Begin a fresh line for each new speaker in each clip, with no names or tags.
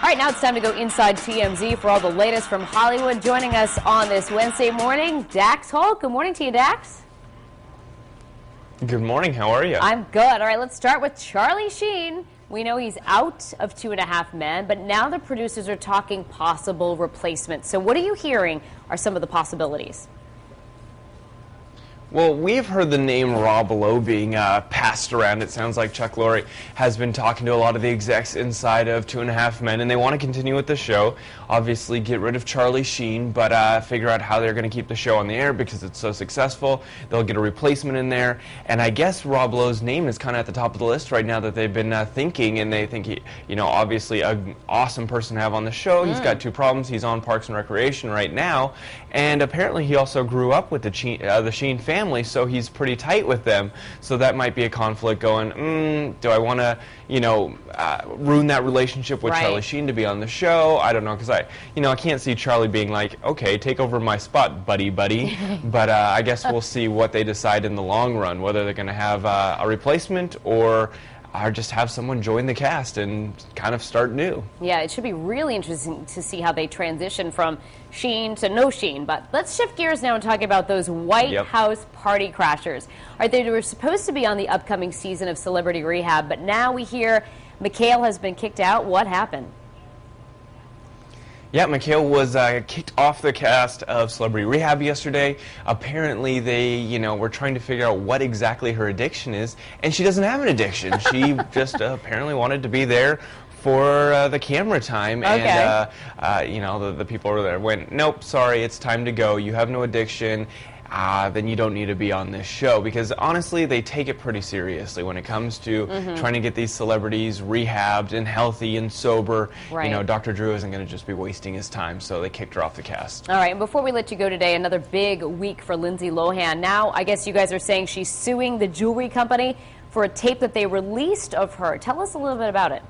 All right, now it's time to go inside TMZ for all the latest from Hollywood. Joining us on this Wednesday morning, Dax Holt. Good morning to you, Dax.
Good morning. How are you?
I'm good. All right, let's start with Charlie Sheen. We know he's out of 2.5 Men, but now the producers are talking possible replacement. So what are you hearing are some of the possibilities?
Well, we've heard the name Rob Lowe being passed around. It sounds like Chuck Lorre has been talking to a lot of the execs inside of 2.5 Men, and they want to continue with the show. Obviously, get rid of Charlie Sheen, but figure out how they're going to keep the show on the air because it's so successful. They'll get a replacement in there, and I guess Rob Lowe's name is kind of at the top of the list right now that they've been thinking, and they think he, obviously an awesome person to have on the show. He's got 2 problems. He's on Parks and Recreation right now, and apparently he also grew up with the Sheen family. So he's pretty tight with them. So that might be a conflict going, do I want to, ruin that relationship with Charlie Sheen to be on the show? I don't know, because I can't see Charlie being like, okay, take over my spot, buddy. But I guess we'll see what they decide in the long run, whether they're going to have a replacement or just have someone join the cast and kind of start new. Yeah,
it should be really interesting to see how they transition from Sheen to no Sheen. But let's shift gears now and talk about those White House party crashers. All right, they were supposed to be on the upcoming season of Celebrity Rehab, but now we hear Mikhail has been kicked out. What happened?
Yeah, Mikhail was kicked off the cast of Celebrity Rehab yesterday. Apparently they, were trying to figure out what exactly her addiction is, and she doesn't have an addiction. She just apparently wanted to be there for the camera time, and the people over there went, nope, sorry, it's time to go. You have no addiction. Then you don't need to be on this show, because honestly they take it pretty seriously when it comes to trying to get these celebrities rehabbed and healthy and sober. Dr. Drew isn't going to just be wasting his time, so they kicked her off the cast.
All right, and before we let you go today, another big week for Lindsay Lohan. Now I guess you guys are saying she's suing the jewelry company for a tape that they released of her. Tell us a little bit about it.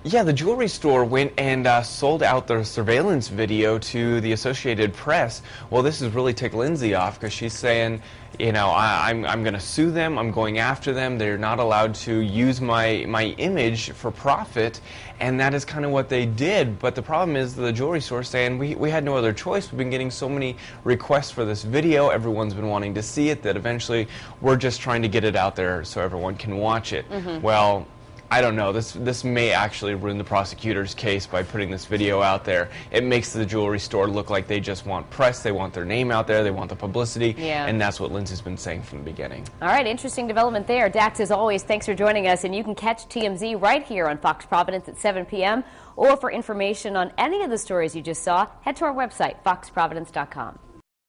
Yeah, the jewelry store went and sold out their surveillance video to the Associated Press. Well, this has really ticked Lindsay off because she's saying, I'm going to sue them. I'm going after them. They're not allowed to use my image for profit. And that is kind of what they did. But the problem is the jewelry store saying we had no other choice. We've been getting so many requests for this video. Everyone's been wanting to see it that eventually we're just trying to get it out there so everyone can watch it. Well, I don't know. This may actually ruin the prosecutor's case by putting this video out there. It makes the jewelry store look like they just want press. They want their name out there. They want the publicity. And that's what Lindsay's been saying from the beginning.
All right, interesting development there. Dax, as always, thanks for joining us. And you can catch TMZ right here on Fox Providence at 7 p.m. Or for information on any of the stories you just saw, head to our website, foxprovidence.com.